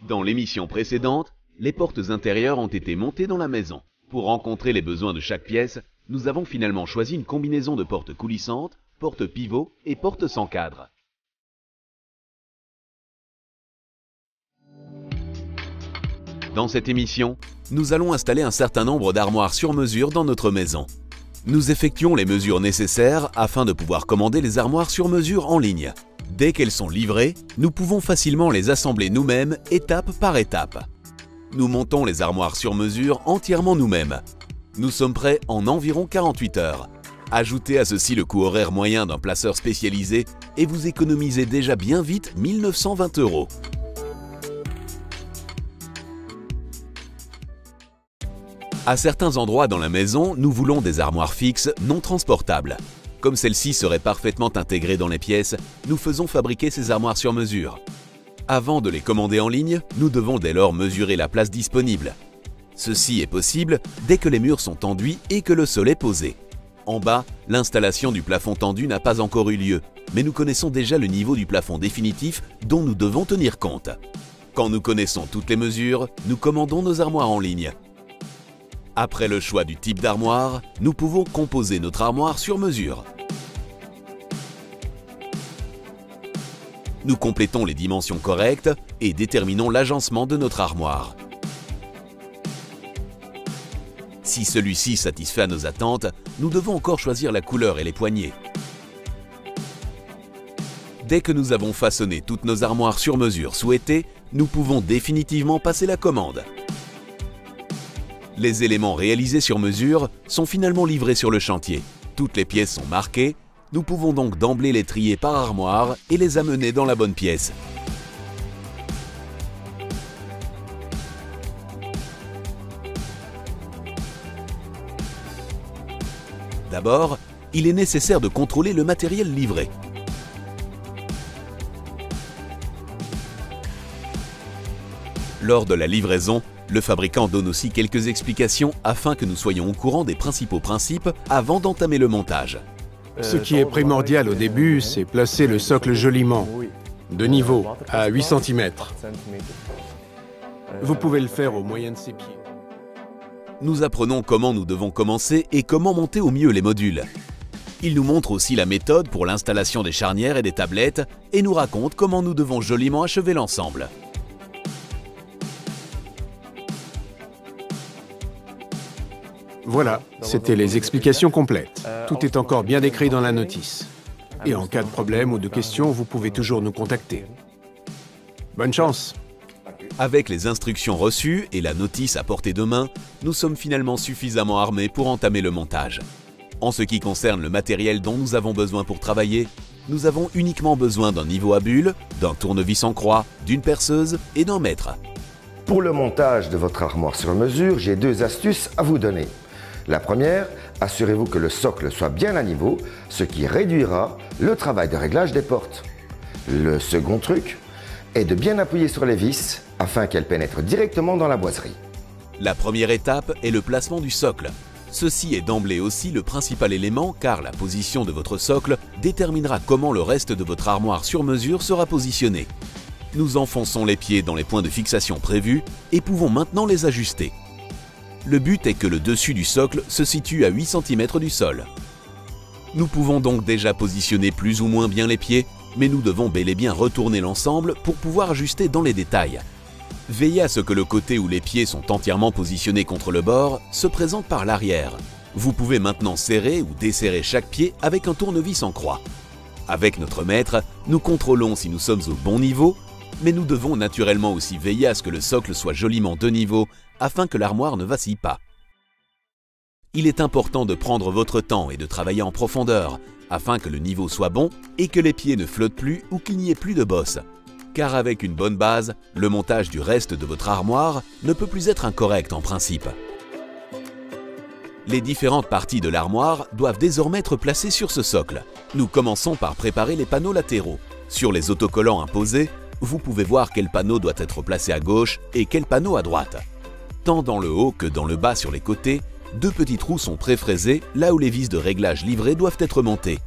Dans l'émission précédente, les portes intérieures ont été montées dans la maison. Pour rencontrer les besoins de chaque pièce, nous avons finalement choisi une combinaison de portes coulissantes, portes pivots et portes sans cadre. Dans cette émission, nous allons installer un certain nombre d'armoires sur mesure dans notre maison. Nous effectuons les mesures nécessaires afin de pouvoir commander les armoires sur mesure en ligne. Dès qu'elles sont livrées, nous pouvons facilement les assembler nous-mêmes, étape par étape. Nous montons les armoires sur mesure entièrement nous-mêmes. Nous sommes prêts en environ 48 heures. Ajoutez à ceci le coût horaire moyen d'un placeur spécialisé et vous économisez déjà bien vite 1 920 €. À certains endroits dans la maison, nous voulons des armoires fixes non transportables. Comme celles-ci seraient parfaitement intégrées dans les pièces, nous faisons fabriquer ces armoires sur mesure. Avant de les commander en ligne, nous devons dès lors mesurer la place disponible. Ceci est possible dès que les murs sont enduits et que le sol est posé. En bas, l'installation du plafond tendu n'a pas encore eu lieu, mais nous connaissons déjà le niveau du plafond définitif dont nous devons tenir compte. Quand nous connaissons toutes les mesures, nous commandons nos armoires en ligne. Après le choix du type d'armoire, nous pouvons composer notre armoire sur mesure. Nous complétons les dimensions correctes et déterminons l'agencement de notre armoire. Si celui-ci satisfait à nos attentes, nous devons encore choisir la couleur et les poignées. Dès que nous avons façonné toutes nos armoires sur mesure souhaitées, nous pouvons définitivement passer la commande. Les éléments réalisés sur mesure sont finalement livrés sur le chantier. Toutes les pièces sont marquées. Nous pouvons donc d'emblée les trier par armoire et les amener dans la bonne pièce. D'abord, il est nécessaire de contrôler le matériel livré. Lors de la livraison, le fabricant donne aussi quelques explications afin que nous soyons au courant des principaux principes avant d'entamer le montage. Ce qui est primordial au début, c'est placer le socle joliment, de niveau, à 8 cm. Vous pouvez le faire au moyen de ses pieds. Nous apprenons comment nous devons commencer et comment monter au mieux les modules. Il nous montre aussi la méthode pour l'installation des charnières et des tablettes et nous raconte comment nous devons joliment achever l'ensemble. Voilà, c'était les explications complètes. Tout est encore bien décrit dans la notice. Et en cas de problème ou de questions, vous pouvez toujours nous contacter. Bonne chance! Avec les instructions reçues et la notice à portée de main, nous sommes finalement suffisamment armés pour entamer le montage. En ce qui concerne le matériel dont nous avons besoin pour travailler, nous avons uniquement besoin d'un niveau à bulles, d'un tournevis en croix, d'une perceuse et d'un mètre. Pour le montage de votre armoire sur mesure, j'ai 2 astuces à vous donner. La première, assurez-vous que le socle soit bien à niveau, ce qui réduira le travail de réglage des portes. Le second truc est de bien appuyer sur les vis afin qu'elles pénètrent directement dans la boiserie. La première étape est le placement du socle. Ceci est d'emblée aussi le principal élément car la position de votre socle déterminera comment le reste de votre armoire sur mesure sera positionné. Nous enfonçons les pieds dans les points de fixation prévus et pouvons maintenant les ajuster. Le but est que le dessus du socle se situe à 8 cm du sol. Nous pouvons donc déjà positionner plus ou moins bien les pieds, mais nous devons bel et bien retourner l'ensemble pour pouvoir ajuster dans les détails. Veillez à ce que le côté où les pieds sont entièrement positionnés contre le bord se présente par l'arrière. Vous pouvez maintenant serrer ou desserrer chaque pied avec un tournevis en croix. Avec notre mètre, nous contrôlons si nous sommes au bon niveau, mais nous devons naturellement aussi veiller à ce que le socle soit joliment de niveau afin que l'armoire ne vacille pas. Il est important de prendre votre temps et de travailler en profondeur afin que le niveau soit bon et que les pieds ne flottent plus ou qu'il n'y ait plus de bosse. Car avec une bonne base, le montage du reste de votre armoire ne peut plus être incorrect en principe. Les différentes parties de l'armoire doivent désormais être placées sur ce socle. Nous commençons par préparer les panneaux latéraux. Sur les autocollants imposés, vous pouvez voir quel panneau doit être placé à gauche et quel panneau à droite. Tant dans le haut que dans le bas sur les côtés, 2 petits trous sont pré-fraisés là où les vis de réglage livrées doivent être montées.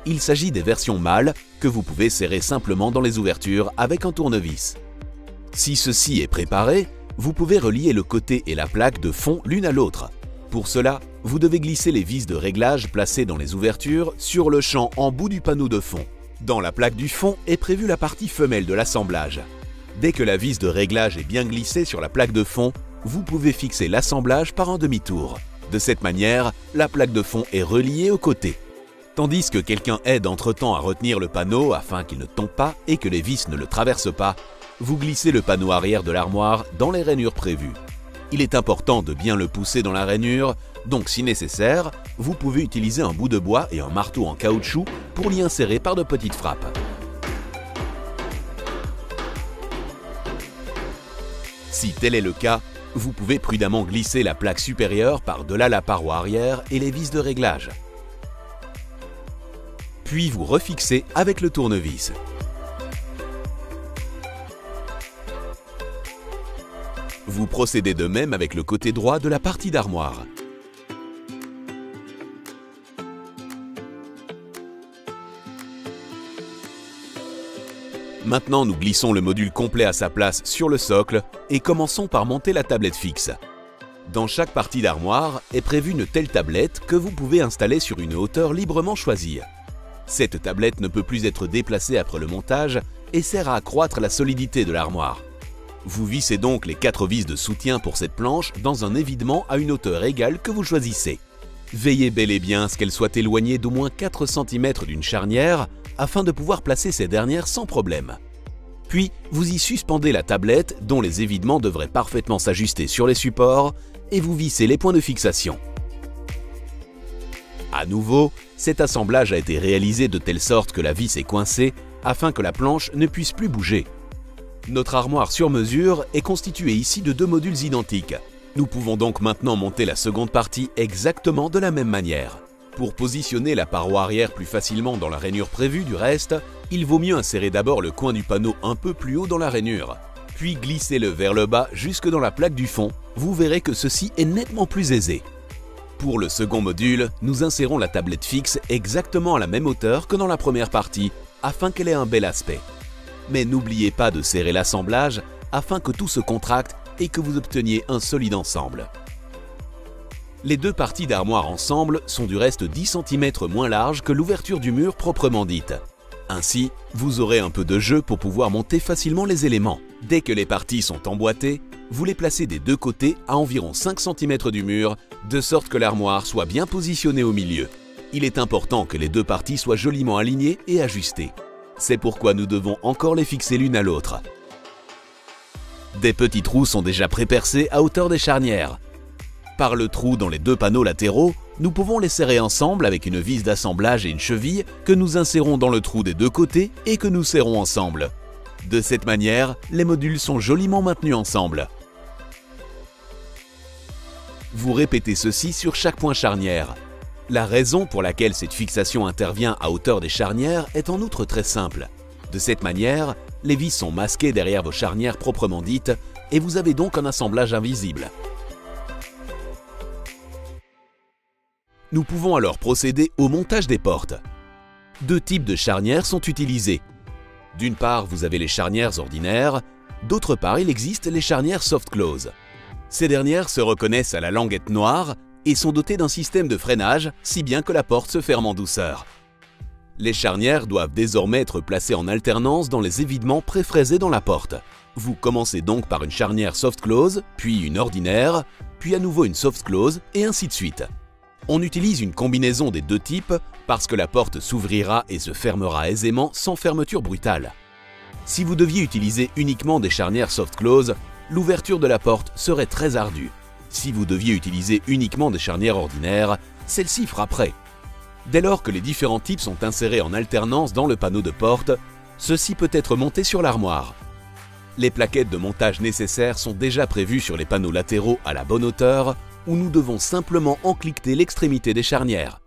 Il s'agit des versions mâles que vous pouvez serrer simplement dans les ouvertures avec un tournevis. Si ceci est préparé, vous pouvez relier le côté et la plaque de fond l'une à l'autre. Pour cela, vous devez glisser les vis de réglage placées dans les ouvertures sur le champ en bout du panneau de fond. Dans la plaque du fond est prévue la partie femelle de l'assemblage. Dès que la vis de réglage est bien glissée sur la plaque de fond, vous pouvez fixer l'assemblage par un demi-tour. De cette manière, la plaque de fond est reliée au côté. Tandis que quelqu'un aide entre-temps à retenir le panneau afin qu'il ne tombe pas et que les vis ne le traversent pas, vous glissez le panneau arrière de l'armoire dans les rainures prévues. Il est important de bien le pousser dans la rainure, donc si nécessaire, vous pouvez utiliser un bout de bois et un marteau en caoutchouc pour l'y insérer par de petites frappes. Si tel est le cas, vous pouvez prudemment glisser la plaque supérieure par-delà la paroi arrière et les vis de réglage. Puis vous refixez avec le tournevis. Vous procédez de même avec le côté droit de la partie d'armoire. Maintenant, nous glissons le module complet à sa place sur le socle et commençons par monter la tablette fixe. Dans chaque partie d'armoire est prévue une telle tablette que vous pouvez installer sur une hauteur librement choisie. Cette tablette ne peut plus être déplacée après le montage et sert à accroître la solidité de l'armoire. Vous vissez donc les 4 vis de soutien pour cette planche dans un évidement à une hauteur égale que vous choisissez. Veillez bel et bien à ce qu'elle soit éloignée d'au moins 4 cm d'une charnière afin de pouvoir placer ces dernières sans problème. Puis, vous y suspendez la tablette dont les évidements devraient parfaitement s'ajuster sur les supports et vous vissez les points de fixation. À nouveau, cet assemblage a été réalisé de telle sorte que la vis est coincée afin que la planche ne puisse plus bouger. Notre armoire sur mesure est constituée ici de 2 modules identiques. Nous pouvons donc maintenant monter la seconde partie exactement de la même manière. Pour positionner la paroi arrière plus facilement dans la rainure prévue du reste, il vaut mieux insérer d'abord le coin du panneau un peu plus haut dans la rainure, puis glissez-le vers le bas jusque dans la plaque du fond. Vous verrez que ceci est nettement plus aisé. Pour le second module, nous insérons la tablette fixe exactement à la même hauteur que dans la première partie, afin qu'elle ait un bel aspect. Mais n'oubliez pas de serrer l'assemblage afin que tout se contracte et que vous obteniez un solide ensemble. Les 2 parties d'armoire ensemble sont du reste 10 cm moins larges que l'ouverture du mur proprement dite. Ainsi, vous aurez un peu de jeu pour pouvoir monter facilement les éléments. Dès que les parties sont emboîtées, vous les placez des 2 côtés à environ 5 cm du mur, de sorte que l'armoire soit bien positionnée au milieu. Il est important que les 2 parties soient joliment alignées et ajustées. C'est pourquoi nous devons encore les fixer l'une à l'autre. Des petits trous sont déjà pré-percés à hauteur des charnières. Par le trou dans les 2 panneaux latéraux, nous pouvons les serrer ensemble avec une vis d'assemblage et une cheville que nous insérons dans le trou des 2 côtés et que nous serrons ensemble. De cette manière, les modules sont joliment maintenus ensemble. Vous répétez ceci sur chaque point charnière. La raison pour laquelle cette fixation intervient à hauteur des charnières est en outre très simple. De cette manière, les vis sont masquées derrière vos charnières proprement dites et vous avez donc un assemblage invisible. Nous pouvons alors procéder au montage des portes. 2 types de charnières sont utilisés. D'une part, vous avez les charnières ordinaires, d'autre part, il existe les charnières soft close. Ces dernières se reconnaissent à la languette noire et sont dotées d'un système de freinage, si bien que la porte se ferme en douceur. Les charnières doivent désormais être placées en alternance dans les évidements pré-fraisés dans la porte. Vous commencez donc par une charnière soft close, puis une ordinaire, puis à nouveau une soft close et ainsi de suite. On utilise une combinaison des 2 types parce que la porte s'ouvrira et se fermera aisément sans fermeture brutale. Si vous deviez utiliser uniquement des charnières soft close, l'ouverture de la porte serait très ardue. Si vous deviez utiliser uniquement des charnières ordinaires, celle-ci frapperait. Dès lors que les différents types sont insérés en alternance dans le panneau de porte, ceci peut être monté sur l'armoire. Les plaquettes de montage nécessaires sont déjà prévues sur les panneaux latéraux à la bonne hauteur, où nous devons simplement encliqueter l'extrémité des charnières.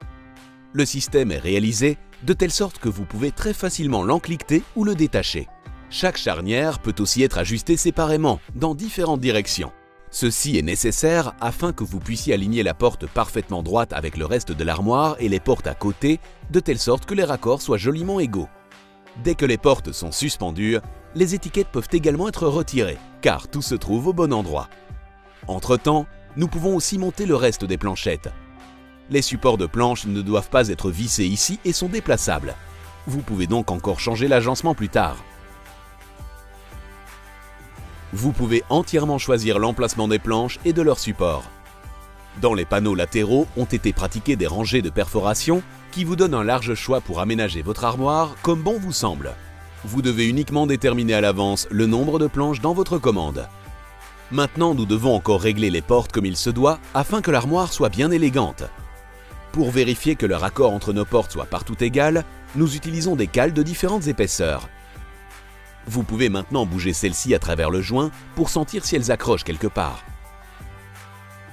Le système est réalisé de telle sorte que vous pouvez très facilement l'encliqueter ou le détacher. Chaque charnière peut aussi être ajustée séparément, dans différentes directions. Ceci est nécessaire afin que vous puissiez aligner la porte parfaitement droite avec le reste de l'armoire et les portes à côté, de telle sorte que les raccords soient joliment égaux. Dès que les portes sont suspendues, les étiquettes peuvent également être retirées, car tout se trouve au bon endroit. Entre-temps, nous pouvons aussi monter le reste des planchettes. Les supports de planche ne doivent pas être vissés ici et sont déplaçables. Vous pouvez donc encore changer l'agencement plus tard. Vous pouvez entièrement choisir l'emplacement des planches et de leurs supports. Dans les panneaux latéraux ont été pratiquées des rangées de perforation qui vous donnent un large choix pour aménager votre armoire comme bon vous semble. Vous devez uniquement déterminer à l'avance le nombre de planches dans votre commande. Maintenant, nous devons encore régler les portes comme il se doit afin que l'armoire soit bien élégante. Pour vérifier que le raccord entre nos portes soit partout égal, nous utilisons des cales de différentes épaisseurs. Vous pouvez maintenant bouger celles-ci à travers le joint pour sentir si elles accrochent quelque part.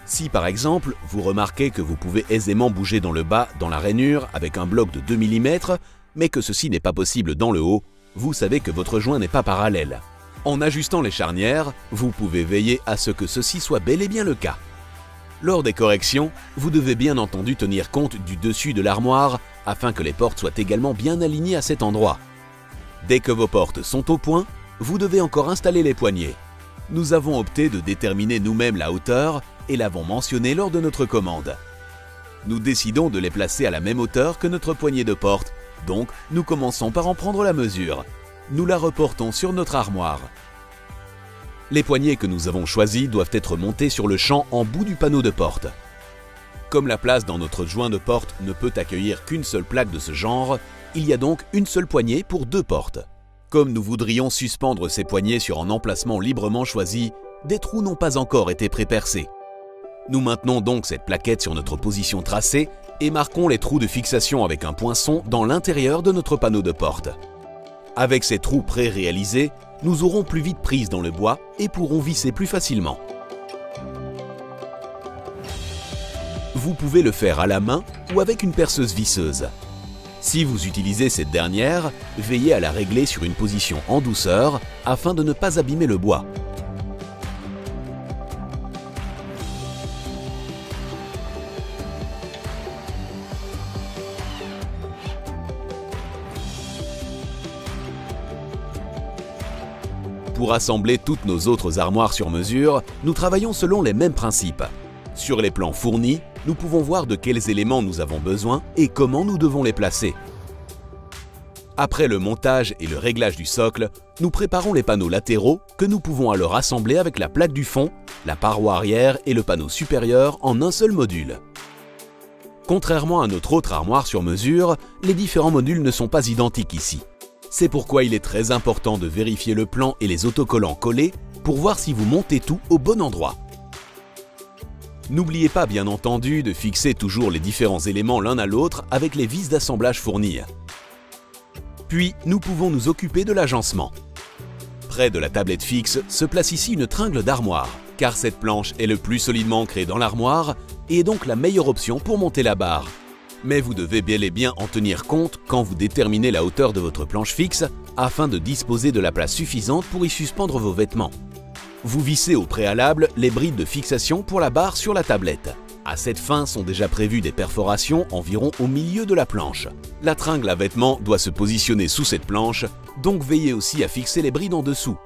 Si par exemple, vous remarquez que vous pouvez aisément bouger dans le bas, dans la rainure, avec un bloc de 2 mm, mais que ceci n'est pas possible dans le haut, vous savez que votre joint n'est pas parallèle. En ajustant les charnières, vous pouvez veiller à ce que ceci soit bel et bien le cas. Lors des corrections, vous devez bien entendu tenir compte du dessus de l'armoire afin que les portes soient également bien alignées à cet endroit. Dès que vos portes sont au point, vous devez encore installer les poignées. Nous avons opté de déterminer nous-mêmes la hauteur et l'avons mentionné lors de notre commande. Nous décidons de les placer à la même hauteur que notre poignée de porte, donc nous commençons par en prendre la mesure. Nous la reportons sur notre armoire. Les poignées que nous avons choisies doivent être montées sur le champ en bout du panneau de porte. Comme la place dans notre joint de porte ne peut accueillir qu'une seule plaque de ce genre, il y a donc une seule poignée pour 2 portes. Comme nous voudrions suspendre ces poignées sur un emplacement librement choisi, des trous n'ont pas encore été prépercés. Nous maintenons donc cette plaquette sur notre position tracée et marquons les trous de fixation avec un poinçon dans l'intérieur de notre panneau de porte. Avec ces trous pré-réalisés, nous aurons plus vite prise dans le bois et pourrons visser plus facilement. Vous pouvez le faire à la main ou avec une perceuse visseuse. Si vous utilisez cette dernière, veillez à la régler sur une position en douceur afin de ne pas abîmer le bois. Pour assembler toutes nos autres armoires sur mesure, nous travaillons selon les mêmes principes. Sur les plans fournis, nous pouvons voir de quels éléments nous avons besoin et comment nous devons les placer. Après le montage et le réglage du socle, nous préparons les panneaux latéraux que nous pouvons alors assembler avec la plaque du fond, la paroi arrière et le panneau supérieur en un seul module. Contrairement à notre autre armoire sur mesure, les différents modules ne sont pas identiques ici. C'est pourquoi il est très important de vérifier le plan et les autocollants collés pour voir si vous montez tout au bon endroit. N'oubliez pas bien entendu de fixer toujours les différents éléments l'un à l'autre avec les vis d'assemblage fournies. Puis, nous pouvons nous occuper de l'agencement. Près de la tablette fixe se place ici une tringle d'armoire, car cette planche est le plus solidement ancrée dans l'armoire et est donc la meilleure option pour monter la barre. Mais vous devez bel et bien en tenir compte quand vous déterminez la hauteur de votre planche fixe afin de disposer de la place suffisante pour y suspendre vos vêtements. Vous vissez au préalable les brides de fixation pour la barre sur la tablette. À cette fin sont déjà prévues des perforations environ au milieu de la planche. La tringle à vêtements doit se positionner sous cette planche, donc veillez aussi à fixer les brides en dessous.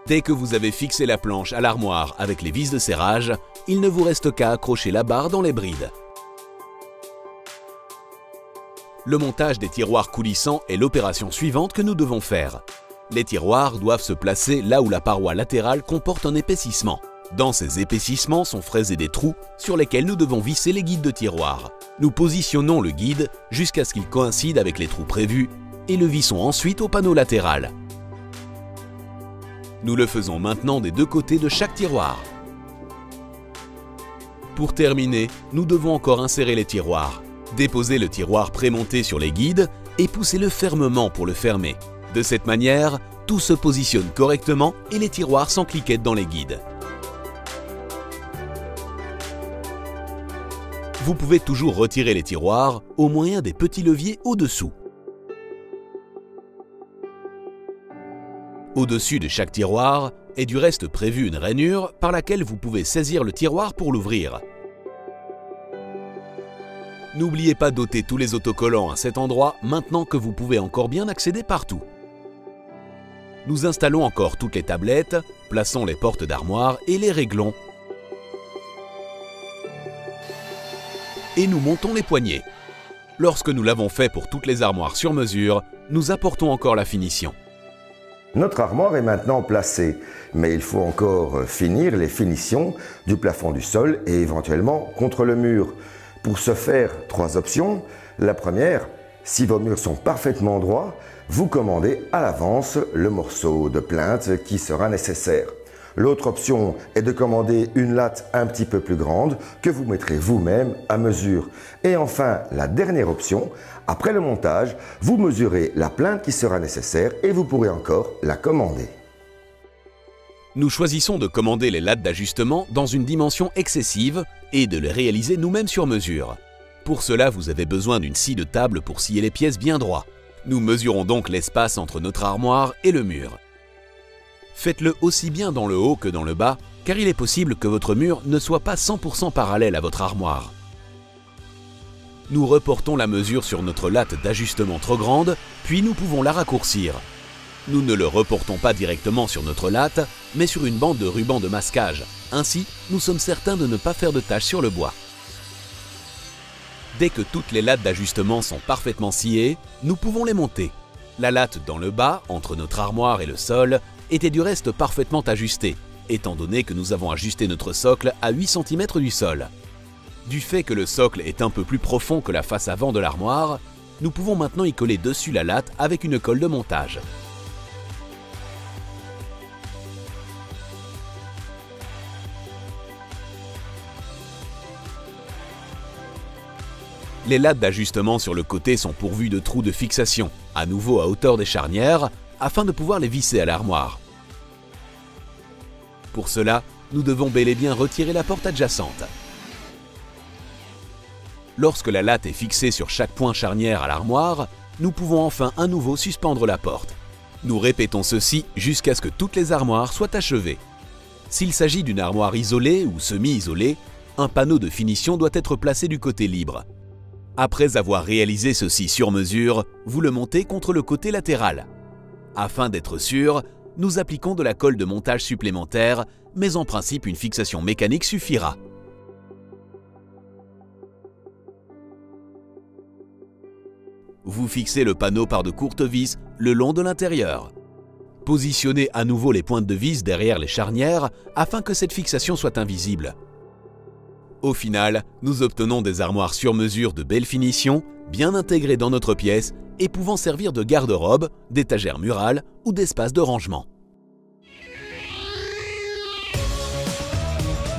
Dès que vous avez fixé la planche à l'armoire avec les vis de serrage, il ne vous reste qu'à accrocher la barre dans les brides. Le montage des tiroirs coulissants est l'opération suivante que nous devons faire. Les tiroirs doivent se placer là où la paroi latérale comporte un épaississement. Dans ces épaississements sont fraisés des trous sur lesquels nous devons visser les guides de tiroirs. Nous positionnons le guide jusqu'à ce qu'il coïncide avec les trous prévus et le vissons ensuite au panneau latéral. Nous le faisons maintenant des 2 côtés de chaque tiroir. Pour terminer, nous devons encore insérer les tiroirs. Déposez le tiroir prémonté sur les guides et poussez-le fermement pour le fermer. De cette manière, tout se positionne correctement et les tiroirs s'encliquettent dans les guides. Vous pouvez toujours retirer les tiroirs au moyen des petits leviers au-dessous. Au-dessus de chaque tiroir est du reste prévue une rainure par laquelle vous pouvez saisir le tiroir pour l'ouvrir. N'oubliez pas d'ôter tous les autocollants à cet endroit maintenant que vous pouvez encore bien accéder partout. Nous installons encore toutes les tablettes, plaçons les portes d'armoire et les réglons. Et nous montons les poignées. Lorsque nous l'avons fait pour toutes les armoires sur mesure, nous apportons encore la finition. Notre armoire est maintenant placée, mais il faut encore finir les finitions du plafond du sol et éventuellement contre le mur. Pour ce faire, 3 options. La première, si vos murs sont parfaitement droits, vous commandez à l'avance le morceau de plinthe qui sera nécessaire. L'autre option est de commander une latte un petit peu plus grande que vous mettrez vous-même à mesure. Et enfin, la dernière option, après le montage, vous mesurez la plinthe qui sera nécessaire et vous pourrez encore la commander. Nous choisissons de commander les lattes d'ajustement dans une dimension excessive et de les réaliser nous-mêmes sur mesure. Pour cela, vous avez besoin d'une scie de table pour scier les pièces bien droit. Nous mesurons donc l'espace entre notre armoire et le mur. Faites-le aussi bien dans le haut que dans le bas, car il est possible que votre mur ne soit pas 100% parallèle à votre armoire. Nous reportons la mesure sur notre latte d'ajustement trop grande, puis nous pouvons la raccourcir. Nous ne le reportons pas directement sur notre latte, mais sur une bande de ruban de masquage. Ainsi, nous sommes certains de ne pas faire de taches sur le bois. Dès que toutes les lattes d'ajustement sont parfaitement sciées, nous pouvons les monter. La latte dans le bas, entre notre armoire et le sol, était du reste parfaitement ajustée, étant donné que nous avons ajusté notre socle à 8 cm du sol. Du fait que le socle est un peu plus profond que la face avant de l'armoire, nous pouvons maintenant y coller dessus la latte avec une colle de montage. Les lattes d'ajustement sur le côté sont pourvues de trous de fixation, à nouveau à hauteur des charnières, afin de pouvoir les visser à l'armoire. Pour cela, nous devons bel et bien retirer la porte adjacente. Lorsque la latte est fixée sur chaque point charnière à l'armoire, nous pouvons enfin à nouveau suspendre la porte. Nous répétons ceci jusqu'à ce que toutes les armoires soient achevées. S'il s'agit d'une armoire isolée ou semi-isolée, un panneau de finition doit être placé du côté libre. Après avoir réalisé ceci sur mesure, vous le montez contre le côté latéral. Afin d'être sûr, nous appliquons de la colle de montage supplémentaire, mais en principe une fixation mécanique suffira. Vous fixez le panneau par de courtes vis le long de l'intérieur. Positionnez à nouveau les pointes de vis derrière les charnières afin que cette fixation soit invisible. Au final, nous obtenons des armoires sur mesure de belle finition, bien intégrées dans notre pièce et pouvant servir de garde-robe, d'étagère murale ou d'espace de rangement.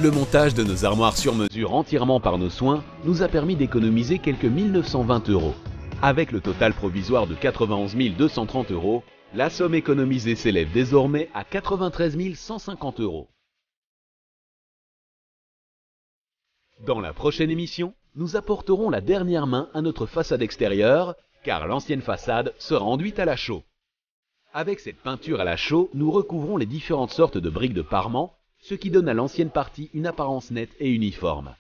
Le montage de nos armoires sur mesure entièrement par nos soins nous a permis d'économiser quelques 1 920 €. Avec le total provisoire de 91 230 €, la somme économisée s'élève désormais à 93 150 €. Dans la prochaine émission, nous apporterons la dernière main à notre façade extérieure, car l'ancienne façade sera enduite à la chaux. Avec cette peinture à la chaux, nous recouvrons les différentes sortes de briques de parement, ce qui donne à l'ancienne partie une apparence nette et uniforme.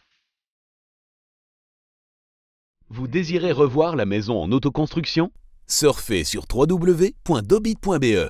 Vous désirez revoir la maison en autoconstruction? Surfez sur www.dobit.be.